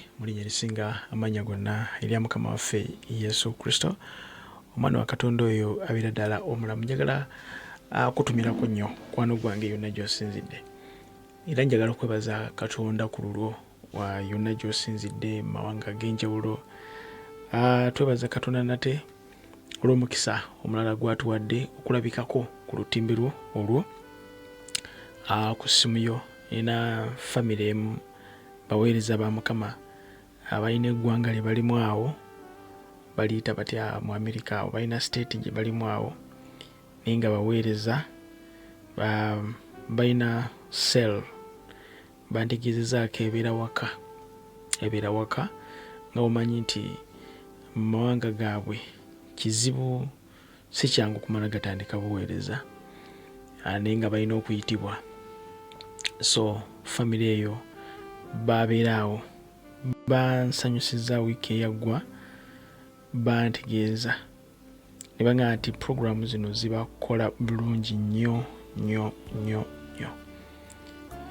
Babirye mulinnya erisinga amanya gonna erya Mukama waffe Yesu Kristo omwana wa Katonda oyo abeera ddala omulamu. Njagala kutumirako nnyo kwano gwange yonna gy'osinzidde, era njagala okwebaza Katonda ku lulwo wa yonna gy'osinzidde mu mawanga ag'enjawulo. Twebaza Katonda nate olw'omukisa omulala gw'atuwadde okulabikako ku lutimbe lwo olwo ku ssimu yo. Ena famire emu baweereza ba Mukama abalina eggwanga lye balimu awo, baliyita batya mu Amerika awo, balina state gye balimu awo naye nga baweereza balina cell bandigezezaako ebeera waka nga omanyi nti mu mawanga gaabwe kizibu, si kyangu kumala gatandika buweereza naye nga balina okuyitibwa. So famire eyo babeera awo bansanyusiza wiiki eyaggwa, bantegeeza ne baŋŋamba nti puroguramu zino zibakola bulungi nnyo nnyo nnyo nnyo,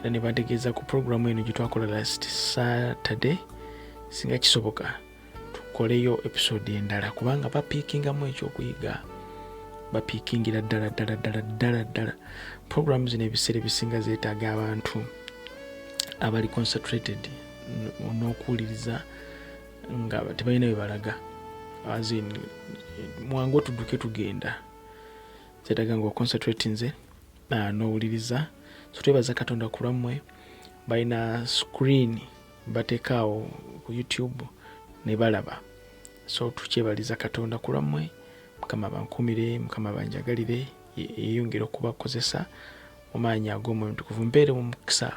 era ne bantegeeza ku puroguramu eno gye twakola last Saturday singa kisoboka tukoleyo episode endala, kubanga bapiikingamu ekyokuyiga, bapiikingira ddala. Puroguramu zino ebiseera ebisinga zeetaaga abantu abali concentrated n'okuwuliriza nga tebalina bye balaga, mwangu otudduke tugenda, zeetaaga nga oconcentratinze n'owuliriza. So twebaza Katonda ku lwammwe. Balina screen bateekaawo ku YouTube ne balaba, so tukyebaliza Katonda ku lwammwe. Mukama bankumire, Mukama banjagalire, yeyongera okubakozesa mu maanyi ag'Omwoyo Omutukuvu. Mbeere mu mukisa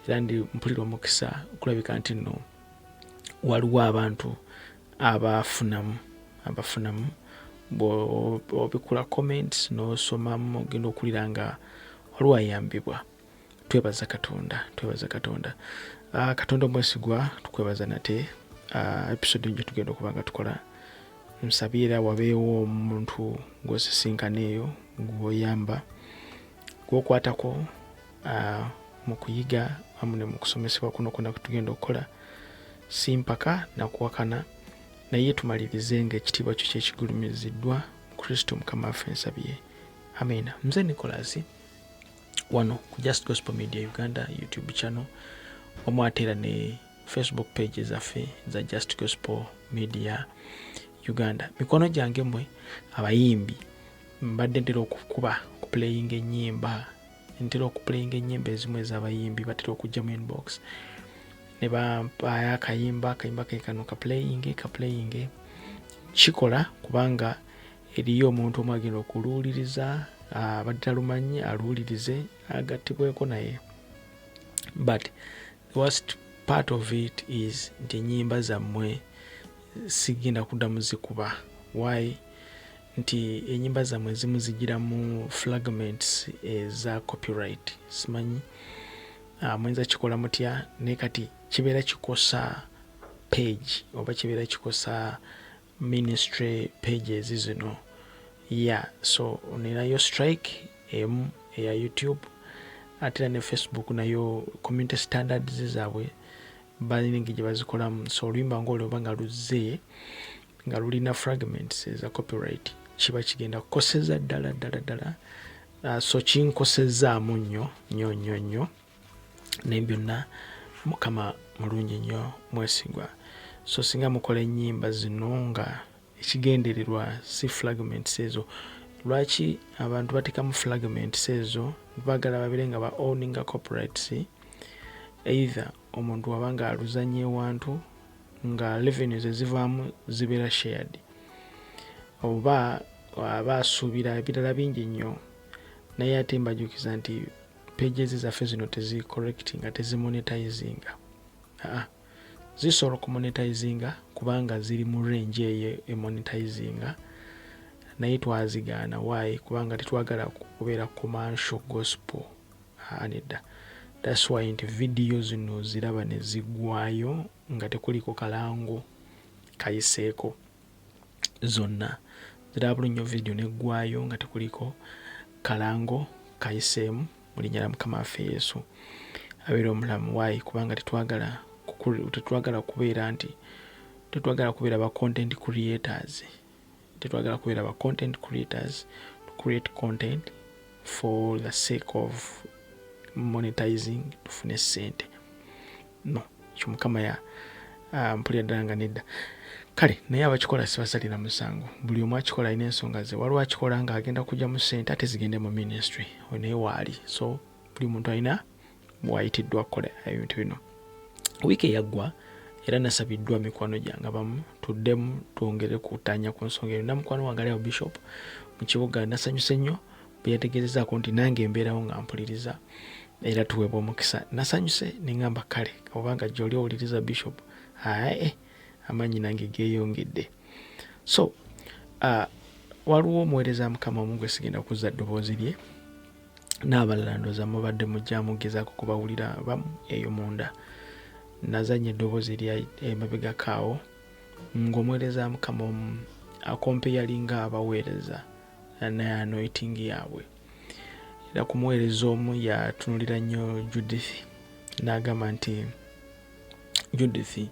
era ndi mpulira omukisa okulabika nti nno waliwo abantu abafunamu bw'obikula comments n'osomamu ogenda okulira nga waliwo ayambibwa. Twebaza Katonda. Katonda omwesigwa, tukwebaza nate episode gye tugenda okuba nga tukola. Nsabira wabeewo omuntu gw'osisinkana eyo gw'oyamba, gw'okwatako mu kuyiga wamu ne mu kusomesebwa kuno kwonna kutugenda okukola. Si mpaka na kuwakana, naye tumalirize nga ekitiibwa kyo kyekigulumiziddwa Kristo Mukama waffe nsabye. Amen. Nze Nicholas wano ku Just Gospel Media Uganda YouTube channel, omwateera ne Facebook page zaffe za Just Gospel Media Uganda. Mikono gyange mmwe abayimbi mbadde ntera okuplayinga ennyimba ezimu ez'abayimbi batera okujja mu inbox ne bampaayo akayimba kekano kaplayinge. Kikola kubanga eriyo omuntu omu agenda okuluwuliriza, abadde talumanyi aluwulirize agattibweko naye. But the worst part of it is nti ennyimba zammwe sigenda kuddamu zikuba. Why? Nti ennyimba zammwe ezimu zigiramu fragments eza copyright. Simanyi mwenza kikola mutya, naye kati kibeera kikosa page oba kibeera kikosa ministry pages zino. So ninayo strike emu eya YouTube, ate ne Facebook nayo community standards zaabwe balina engeri gye bazikolamu. So oluyimba ng'olwo oba nga luzze nga lulina fragments eza copyright kiba kigenda kukoseza ddala. So kinkosezaamu nnyo naye byonna Mukama mulungi nnyo, mwesigwa. So singa mukola ennyimba zino nga ekigendererwa si fragments ezo. Lwaki abantu batekamu fragments ezo? Baagala babeere nga ba owninga copyrights, either omuntu wabanga aluzanye wantu nga revenues ezivaamu zibeera shared, oba aba asuubira ebirala bingi nnyo, naye ate mbajukiza nti pages zaffe zino tezi correct nga tezi monetizinga. Zisobola okumonetizinga kubanga ziri mu range eyo emonetizinga, naye twazigaana. Why? Kubanga tetwagala kubeera commercial gospel. Nedda. That's why nti video zino ziraba ne ziggwayo nga tekuliko kalango kayiseeko. Zonna ziraba bulungi video neggwayo nga tekuliko kalango kayiseemu mu linnya lya Mukama waffe Yesu abeera omulamu. Why? Kubanga tetwagala tetwagala kubeera nti tetwagala kubeera ba content creators. Tetwagala kubeera ba content creators to create content for the sake of monetizing tufune sente. No, Mukama ya mpulira ddala nga nedda. Kale naye abakikola sibasalira musango. Buli omu akikola alina ensonga ze. Waliwo akikola nga agenda kujja mu ssente ate zigende mu ministry naye waali. So buli muntu alina bw'ayitiddwa kukola ebintu bino. Wiiki eyaggwa era nasabiddwa mikwano gyange abamu tuddemu twongere kutanya ku nsonga eyo. Namukwano wange ali Bishop mu kibuga nasanyuse nnyo bwe yategeezezaako nti nange embeerawo nga mpuliriza era tuweebwa omukisa. Nasanyuse ne ngamba kale obanga gy'oli owuliriza Bishop amaanyi nange geeyongedde. So waliwo omuweereza Mukama omu gwe sigenda kuzza ddoboozi lye n'abalala ndooza mubadde mujja mugezaako kubawulira abamu eyo munda. Nazanya eddoboozi lya emabega kaawo ng'omuweereza Mukama omu akompeyalinga abaweereza naye anointing yaabwe. Era ku muweereza omu yatunulira nnyo Judith n'agamba nti Judith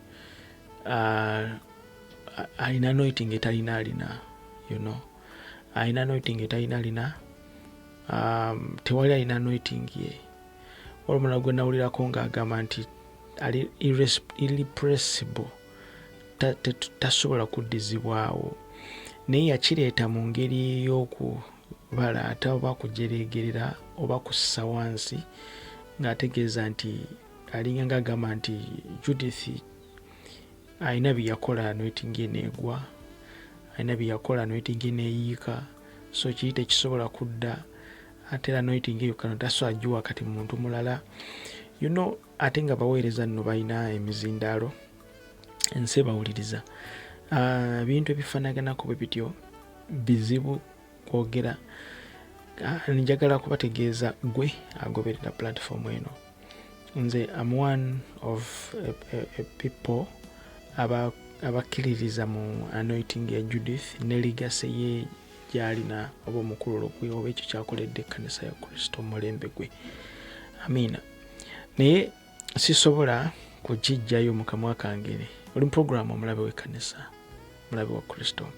alina anointing etalina alina, alina anointing etalina alina, tewali alina anointing ye. Waliwo omulala gwe nawulirako ng'agamba nti ali irrepressible, tasobola kuddizibwawo, naye yakireeta mu ngeri y'okubalaata oba kujereegerera oba kussa wansi ng'ategeeza nti alinga ng'agamba nti Judith alina bye yakola anointing eneegwa, alina bye yakola anointing eneeyiika, so kiri tekisobola kudda. Ate era anointing eyo kano tasobola giwa kati muntu mulala. Ate nga baweereza nno balina emizindaalo ensi bawuliriza. Ebintu ebifaanaganako bwe bityo bizibu kwogera. Njagala kubategeeza gwe agoberera platform eno. Nze am one of people abakkiririza mu anointing ya Judith ne ligase ye gy'alina oba omukulu gwe oba ekyo kyakoledde ekkanisa ya Kristo mulembe gwe. Amiina. Naye sisobola kukijjayo mu kamwa kange. Oli mu program omulabe w'ekkanisa, mulabe wa Kristo.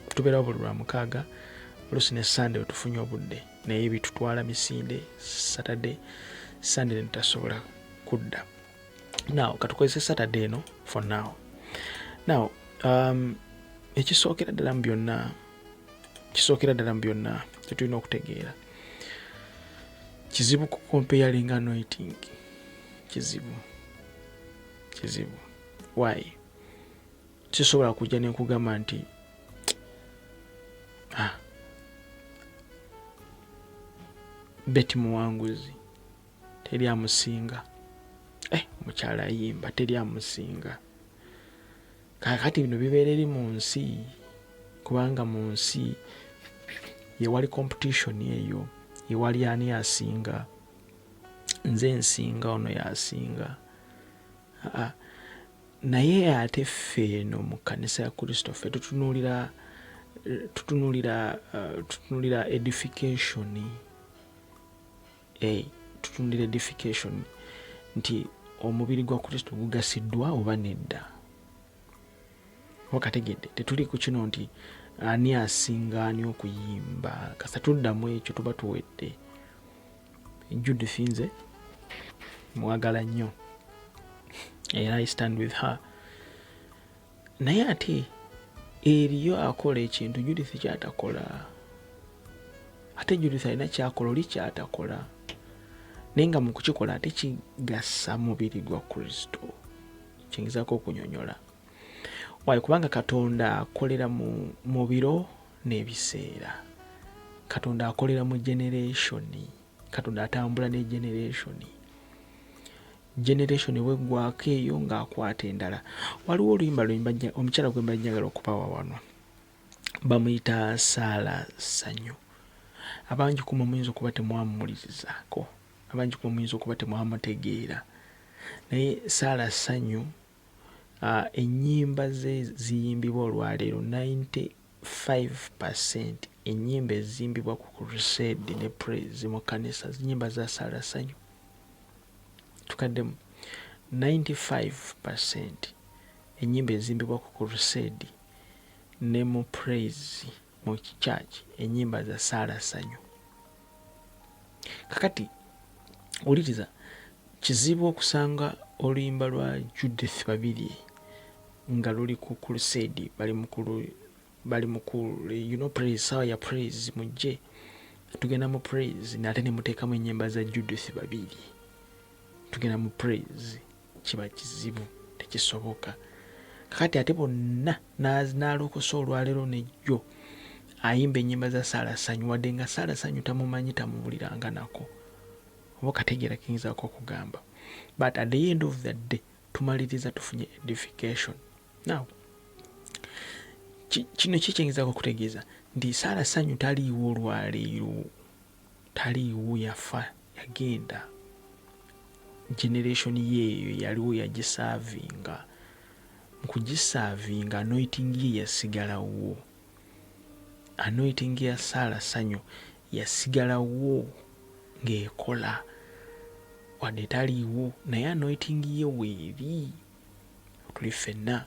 Tubeerawo buli lwa mukaaga, oluusi ne Sunday wetufunye obudde, naye bitutwala misinde Saturday, Sunday ne tutasobola kudda. Now katukozese Saturday eno for now. Now ekisookera ddala mu byonna tetulina okutegeera kizibu ku comparing anointing. Kizibu. Why? Sisobola kujja ne nkugamba nti Betty muwanguzi teri amusinga. Omukyala ayimba teri amusinga. Kakati bino bibeera eri mu nsi, kubanga mu nsi yewali competition eyo, yewali ani asinga, nze nsinga ono yasinga. Naye ate ffe eno mu kkanisa ya Kristo ffe tutunuulira edification. Tutunuulira edification nti omubiri gwa Kristo gugasiddwa oba nedda. Wakategedde tetuli ku kino nti ani asinga ani okuyimba. Kasa tuddamu ekyo tuba tuwedde. Judith nze mwagala nnyo era I stand with her. Naye ate eriyo akola ekintu Judith kyatakola. Ate Judith alina kyakola oli kyatakola. Naye nga mu kukikola ate kigasa mubiri gwa Kristo. Kingizaako okunyonyola. Waayo kubanga Katonda akolera mu biro n'ebiseera. Katonda akolera mu generation. Katonda atambula ne generation weggwako eyo ng'akwata endala. Waliwo oluyimba omukyala gwe mbali njagala okubawa wano. Bamuyita Saala Ssanyu. Abangi ku muyinza okuba temwamuwulirizaako. Abangi ku muyinza okuba temwamutegeera. Naye Saala Ssanyu ennyimba ze ziyimbibwa olwaleero 95% ennyimba eziyimbibwa ku crusade ne praise mu kkanisa nnyimba za Saala Ssanyu. Tukaddemu 95% ennyimba ezimbibwa ku crusade ne mu praise mu church ennyimba za saalasanyu. Kakati uliriza, kizibu okusanga oluyimba lwa Judith Babirye nga luli ku crusade bali mu praise, sawa ya praise mujje tugenda mu praise nate ne muteekamu ennyimba za Judith Babirye tugenda mu praise, kiba kizibu, tekisoboka. Kakati ate bonna n'alokosa olwaleero nejjo ayimba ennyimba za saalasanyu wadde nga saalasanyu tamumanyi tamuwuliranga nako, oba kategeera kiyinzaako okugamba, but at the end of the day tumaliriza tufunye edification. Now kino kikyengezaako okutegeeza nti saalasanyu taliiwo olwaleero, taliiwo, yafa, yagenda, generation yeeyo yaliwo yagisaavinga, mu kugisaavinga anointing ye yasigalawo, anointing ya saalasanyu yasigalawo ng'ekola wadde taliiwo, naye anointing ye weeri tuli ffenna.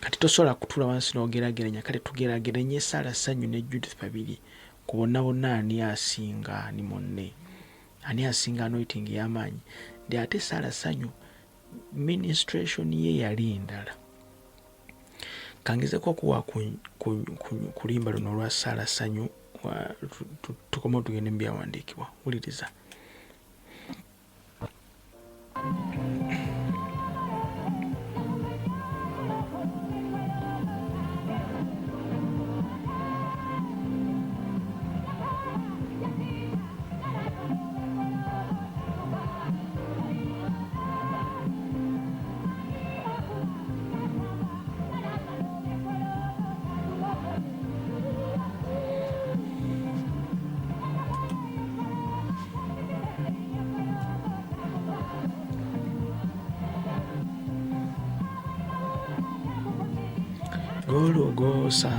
Kati tosobola kutuula wansi n'ogerageranya, kale tugerageranye saalasanyu ne Judith Babirye ku bonna ani asinga, ani munne ani asinga anointing y'amaanyi. Ndi ate saalasanyu ministration ye yali endala. Kangezeko okuwa ku luyimba luno olwa saalasanyu tukomewo tugende mu byawandiikibwa. Wuliriza. Gologosa.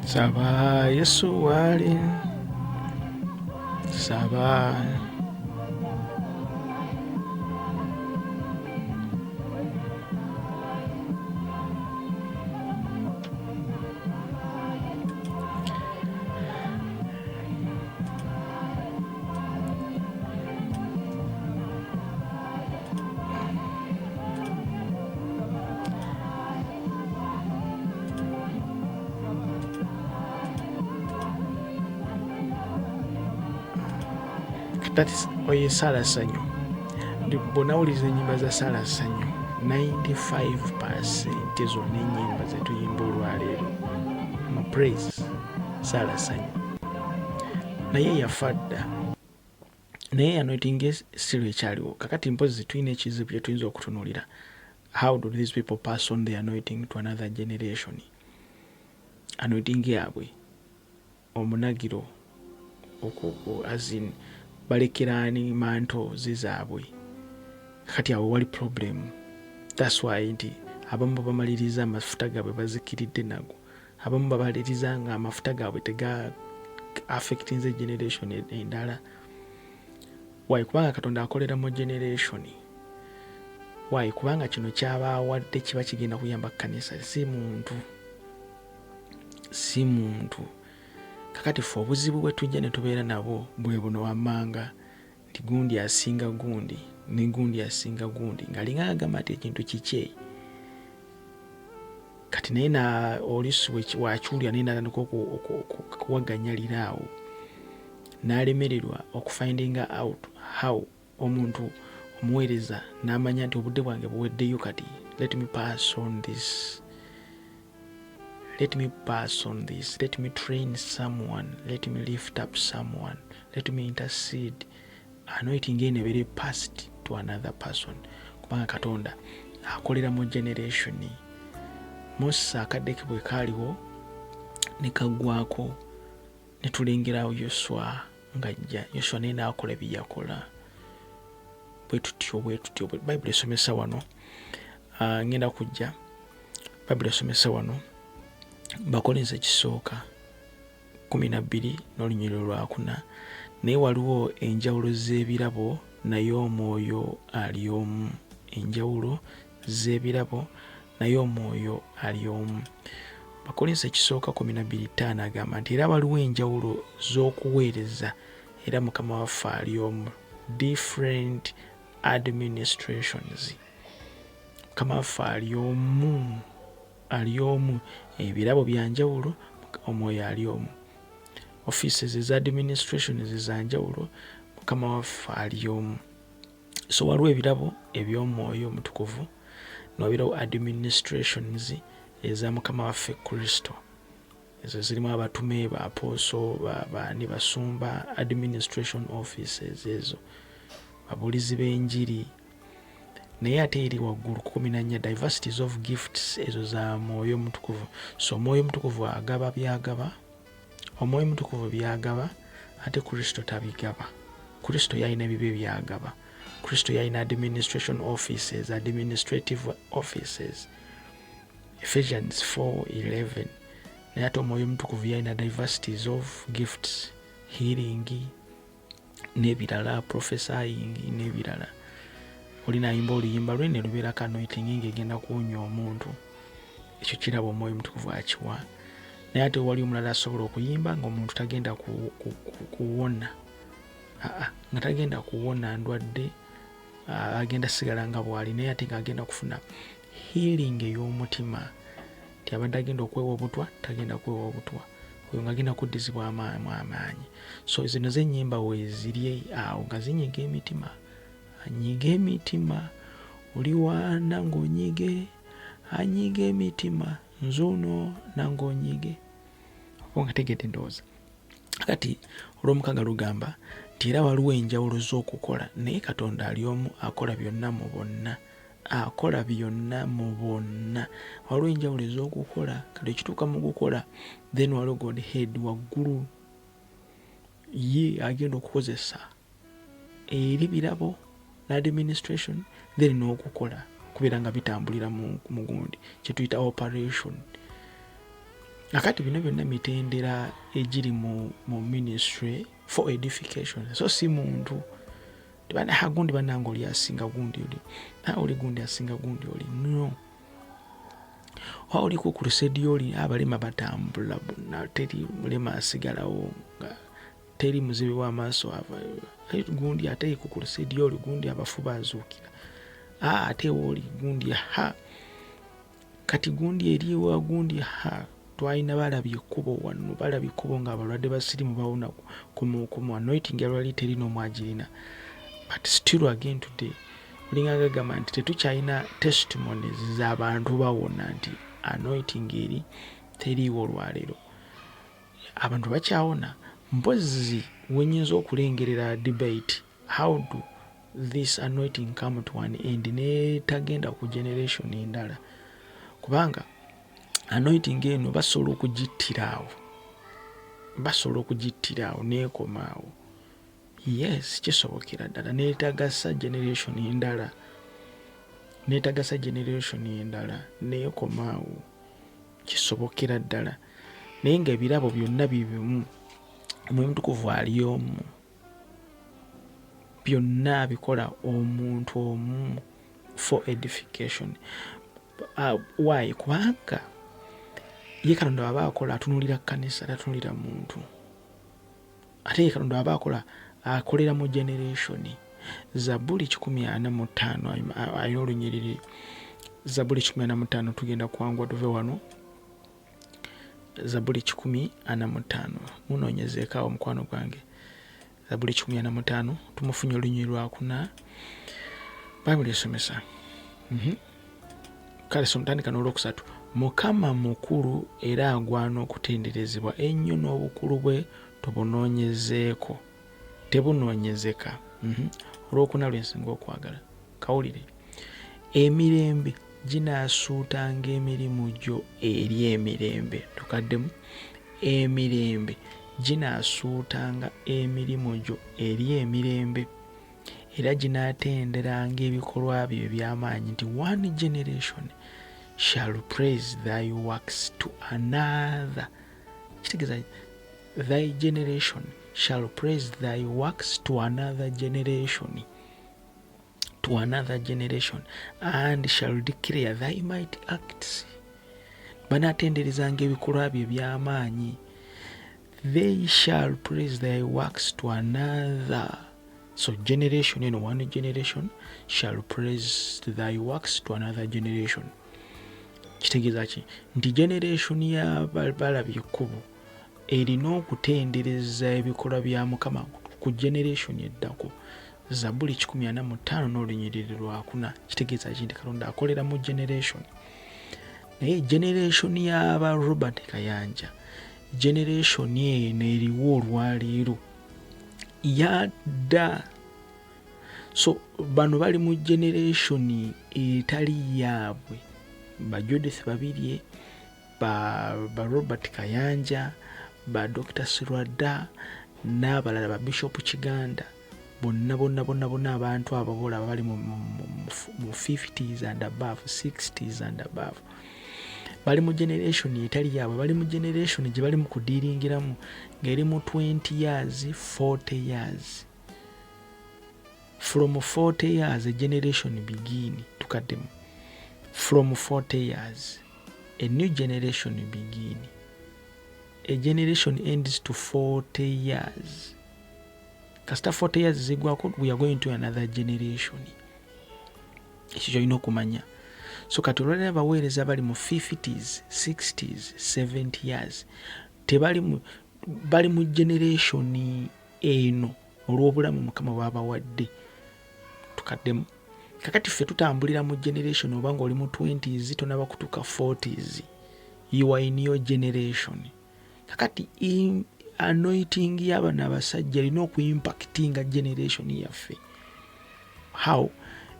Saba Yesu wali saba oye Sala Sanyu. Bonawuliza ennyimba za Sala Sanyu 95% zonna ennyimba zetuyimba olwaleero mu praise Sala Sanyu. Naye yafa dda, naye anointing still ekyaliwo. Kakati mpozi tulina ekizibu kye tuyinza okutunuulira. How do these people pass on the anointing to another generation? Anointing yaabwe omunagiro azin balekeraani manto zizaabwe. Kati awo wali problem. That's why nti abamu bamaliriza amafuta gaabwe bazikiridde nago, abamu bamaliriza nga amafuta gaabwe tega affectinze generation endala. Why? Kubanga Katonda akolera mu generation. Why? Kubanga kino kyabaawadde kiba kigenda kuyamba kanisa, si muntu. Kakati fe obuzibu bwe tujja ne tubeera nabo bwe buno wammanga nti gundi asinga gundi ne gundi asinga gundi ng'alinga agamba nti ekintu kikye. Kati naye na oluusi wakyulira naye natandika okuwaganyaliraawo n'alemererwa okufindinga out how omuntu omuweereza n'amanya nti obudde bwange buweddeyo, kati let me pass on this, let me train someone, let me lift up someone, let me intercede. Anointing eno ebeere passed to another person. Kubanga Katonda akolera mu generation. Musa akadde ke bwe kaaliwo ne kaggwako ne tulengerawo Yoswa ng'ajja. Yoswa naye n'akola bye yakola. Bwe tutyo Bayibuli esomesa wano. Ngenda kujja Bayibuli esomesa wano Bakolinzi ekisooka 12 n'olunyiriro lwakuna. Naye waliwo enjawulo z'ebirabo naye omwoyo ali omu. Enjawulo z'ebirabo naye omwoyo ali omu. Bakolinzi ekisooka 12:5 agamba nti era waliwo enjawulo z'okuweereza era Mukama waffe ali omu. Different administrations. Mukama waffe ali omu. Ebirabo bya njawulo, omwoyo ali omu. Offices eza administrations za njawulo, Mukama waffe ali omu. So waliwo ebirabo eby'omwoyo omutukuvu n'ebirabo administrations eza Mukama waffe Kristo. Ezo zirimu abatume, ba apostle, baani basumba, administration offices ezo, babulizi b'enjiri. Naye ate eri waggulu 14 diversities of gifts ezo za mwoyo omutukuvu. So omwoyo omutukuvu agaba byagaba, omwoyo omutukuvu byagaba, ate Kristo tabigaba. Kristo yalina ebibye byagaba. Kristo yalina administration offices, administrative offices. Ephesians 4:11. Naye ate omwoyo omutukuvu yalina diversities of gifts, healing n'ebirala, prophesying n'ebirala. Olina ayimba oluyimba lwe ne lubeera anointing ng'egenda kuwonya omuntu. Ekyo kiraba omwoyo omutukuvu akiwa. Naye ate wali omulala asobola okuyimba ng'omuntu tagenda kuwona. Nga tagenda kuwona ndwadde, agenda sigala nga bw'ali, naye ate ng'agenda kufuna healing ey'omutima. Nti abadde agenda okwewa obutwa, tagenda kwewa obutwa. Oyo ng'agenda kuddizibwa amaanyi. So zino z'ennyimba weeziri awo nga zinyiga emitima. Anyiga emitima, oli wana ng'onyige, anyiga emitima, nzuno nang'onyige. Oba nga tegedde ndowooza. Kati olw'omukaga lugamba nti era waliwo enjawulo z'okukola, naye Katonda ali omu akola byonna mu bonna. Akola byonna mu bonna. Waliwo enjawulo ez'okukola, kati ekituuka mu kukola, then waliwo God head waggulu. Ye agenda okukozesa eri birabo n'administration, then n'okukola kubeera nga bitambulira mu gundi, kye tuyita operation. akati bino byonna mitendera egiri mu ministry for edification. So si muntu tibana gundi banango oli asinga gundi oli oli gundi asinga gundi oli no. Oli ku crusade oli abalema batambula bonna teri mulema asigalawo nga teri muzibi wa maaso ava gundi ate ku crusade oli gundi abafuba azuukira ate oli gundi kati gundi eriwa gundi twalina balabye ekkubo wano balabye ekkubo ng'abalwadde basirimu bawona ku anointing yalwali teri n'omwagirina. But still again today ulinga gagamba nti tetukyalina testimonies z'abantu bawona nti anointing eri teriiwo olwaleero. Abantu bakyawona mpozi wenyinza okulengerera debate how do this anointing come to an end netagenda ku generation endala kubanga anointing eno basobola okugittirawo neekomaawo. Yes, kisobokera ddala neetagasa generation endala neekomaawo, kisobokera ddala. Naye ng'ebirabo byonna bibimu Omwoyo Mutukuvu ali omu, byonna bikola omuntu omu for edification. Why? Kubanga ye Katonda baba akola atunulira kkanisa tatunulira muntu. Ate ye Katonda baba akola akolera mu generation. Zabuli 145 ayina olunyiriri. Zabuli 145 tugenda kwangwa tuve wano. Zabuli 145 munoonyezeeko omukwano gwange. Zabuli 145 tumufunye olunyiriri lwakuna. Bayibuli esomesa. Kale somutandika n'olwokusatu. Mukama mukulu era agwana okutenderezebwa ennyo n'obukulu bwe tobunoonyezeeko tebunoonyezeka. Olwokuna lwensinga okwagala kawulire. Emirembe ginaasuutanga emirimu gyo eri emirembe. Tukaddemu. Emirembe ginaasuutanga emirimu gyo eri emirembe era ginaatenderanga ebikolwa byo eby'amaanyi nti one generation shall praise thy works to another. Kitegeeza thy generation shall praise thy works to another generation. To another generation and shall declare thy mighty acts. Banaatenderezanga ebikolwa byo eby'amaanyi. They shall praise thy works to another. So generation, one generation shall praise thy works to another generation. Kitegeeza ki nti generation ya balabye ekkubo erina okutendereza ebikolwa bya Mukama ku generation eddako. Zabuli 145 n'olunyiriri lwakuna. Kitegeeza ki nti Katonda akolera mu generation. Naye generation y'aba Robert Kayanja, generation eno eriwo olwaleero yadda. So bano bali mu generation etali yaabwe. Ba Judith Babirye, ba Robert Kayanja, ba Dr. Sirwadda n'abalala ba Bishop Kiganda. Bonna abantu ababola bali mu 50s and above, 60s and above. Bali mu generation etali yaabwe, bali mu generation gye bali mu kudiringiramu ng'eri mu 20 years, 40 years. From 40 years a generation begin. Tukaddemu. From 40 years a new generation begin. A generation ends to 40 years. Kasita 40 years zigwako, we are going to another generation. Ekyo kyolina okumanya. So kati olwalina abaweereza bali mu 50s, 60s, 70 years bali mu generation eno olw'obulamu Mukama bw'abawadde. Tukaddemu. Kakati ffe tutambulira mu generation oba ng'oli mu 20s tonaba kutuuka 40s. You are in your generation. Kakati anointing y'abana abasajja erina okuimpactinga generation yaffe. How?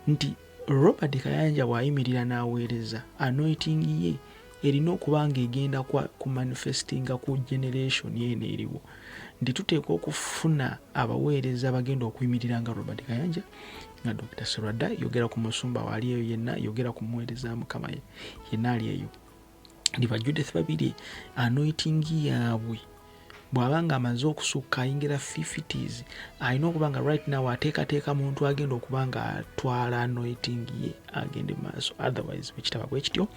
Nti Robert Kayanja bw'ayimirira n'aweereza, anointing ye erina okuba ng'egenda ku manifestinga ku generation eno eriwo. Nti tuteekwa okufuna abaweereza bagenda okuyimirira nga Robert Kayanja, nga Dr. Sirwadda, yogera ku musumba wali eyo yenna, yogera ku muweereza Mukama yenna ali eyo. ndiba Judith Babirye anointing yaabwe bw'abanga amaze okusukka ayingira 50s alina okuba nga right now ateekateeka muntu agenda okuba nga atwala anointing ye agende maaso. Otherwise bwekitaba bwe kityo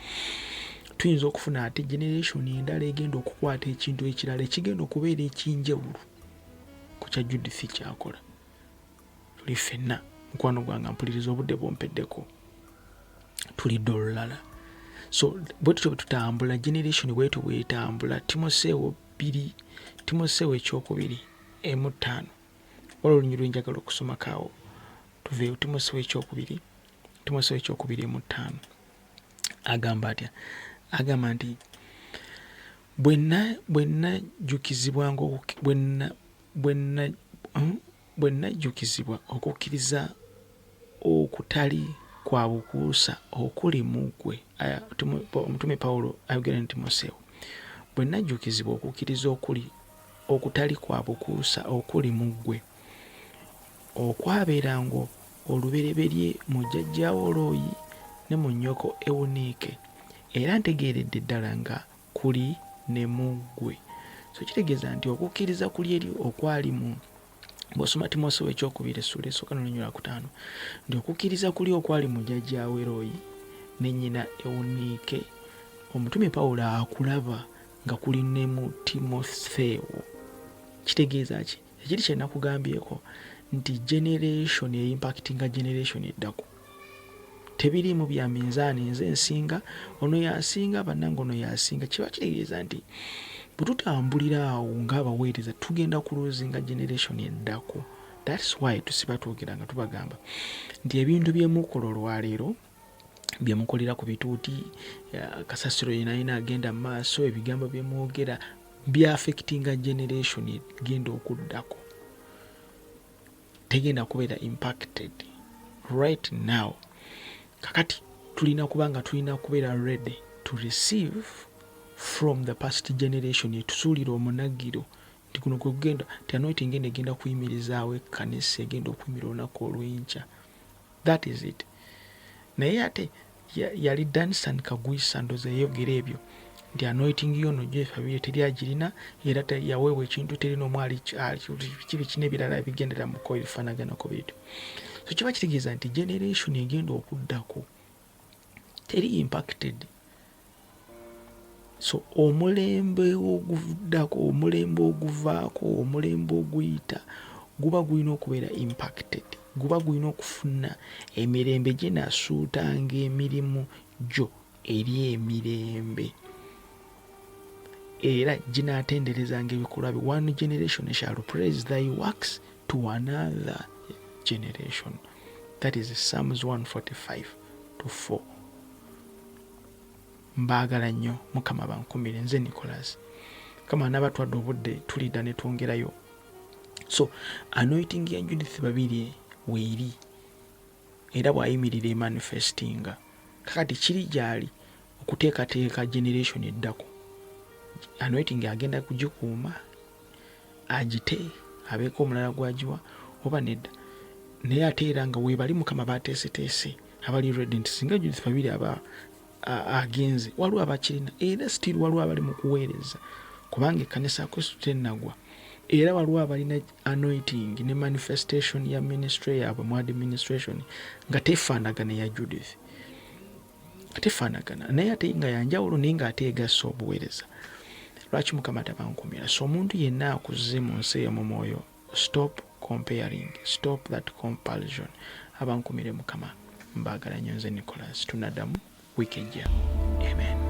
tuyinza okufuna ate generation endala egenda okukwata ekintu ekirala ekigenda okubeera ekinjawulo ku kya Judith kyakola. Tuli ffenna mukwano gwange mpuliriza obudde bwompeddeko tulidde olulala. So bwe tutyo tutambula generation bwetu bwetambula. Timoseewo ekyokubiri emu 5 wala olunyiri lwenjagala okusoma kaawo tuveewo. Timoseewo ekyokubiri emu 5 agamba atya? Agamba nti bwe najjukizibwa okukkiriza okutali kwa bukuusa okuli mu ggwe. Omutume Pawulo ayogera nti Timoseewo, bwe najjukizibwa okukkiriza okutali kwa bukuusa okuli mu ggwe, okwabeeranga olubereberye mu jjajjaawo Looyi ne mu nnyoko Ewuniike, era ntegeeredde ddala nga kuli ne mu ggwe. So kitegeeza nti okukkiriza kuli eri okwali mu bw'osoma Timoseewo ekyokubiri essula esooka n'olunyirira 5 nti okukkiriza kuli okwali mu jjajjaawe Looyi ne nnyina Ewuniike, omutume Pawulo akulaba nga kuli ne mu Timoseewo. Kitegeeza ki? Ekiri kye nakugambyeko nti generation eimpactinga generation eddako tebiriimu bya minzaani nze nsinga ono yasinga bannange ono yasinga. Kiba kitegeeza nti bwe tutambulira awo ng'abaweereza tugenda kuloozinga generation eddako. That's why tusiba twogera nga tubagamba nti ebintu byemukola olwaleero byemukolera ku bituuti kasasiro yenayina agenda mu maaso ebigambo byemwogera byaffectinga generation egenda okuddako, tegenda kubeera impacted right now. Kakati tulina kubeera ready to receive from the past generation etusuulira omunagiro nti kuno kwe kugenda ti anointing egenda kuyimirizaawo ekkanisa egenda okuyimira olunaku olw'enkya. That is it. Naye ate yali Dansan Kagwisa ndoza yeyogera ebyo nti anointing yono Judith Babirye teri agirina era yaweebwa ekintu terina omwali kibi kina ebirala ebigendera mu ko ebifaanaganako bityo. So kiba kitegeeza nti generation egenda okuddako teri impacted. So omulembe oguddako, omulembe oguvaako, omulembe oguyita guba gulina okubeera impacted, guba gulina okufuna emirembe ginasuutanga emirimu gyo eri emirembe era ginaatenderezanga ebikolwa byo. One generation shall praise thy works to another generation. That is Psalms 145-4. Mbaagala nnyo, Mukama bankumire. Nze Nicholas, kama n'abatwadde obudde tulidda ne twongerayo. So anointing ya Judith Babirye weeri era bw'ayimirira emanifestinga kakati kiri gyali okuteekateeka generation eddako. Anointing agenda kugikuuma agite abeeko omulala gwagiwa oba nedda, naye ate era nga weebali Mukama bateeseteese abali ready nti singa Judith Babirye aba agenze waliwo abakirina era still waliwo abali mu kuweereza kubanga ekkanisa Kristo tennagwa, era waliwo abalina anointing ne manifestation ya ministry yaabwe mu administration nga tefaanagana ya Judith, tefaanagana naye ate nga yanjawulo naye nga ate egassa obuweereza. Lwaki Mukama tabankumira? So omuntu yenna akuze mu nsi ey'omu mwoyo, stop comparing, stop that comparison. Abankumire Mukama, mbaagala nnyo. Nze Nicholas, tunaddamu wiiki ejja. Amen.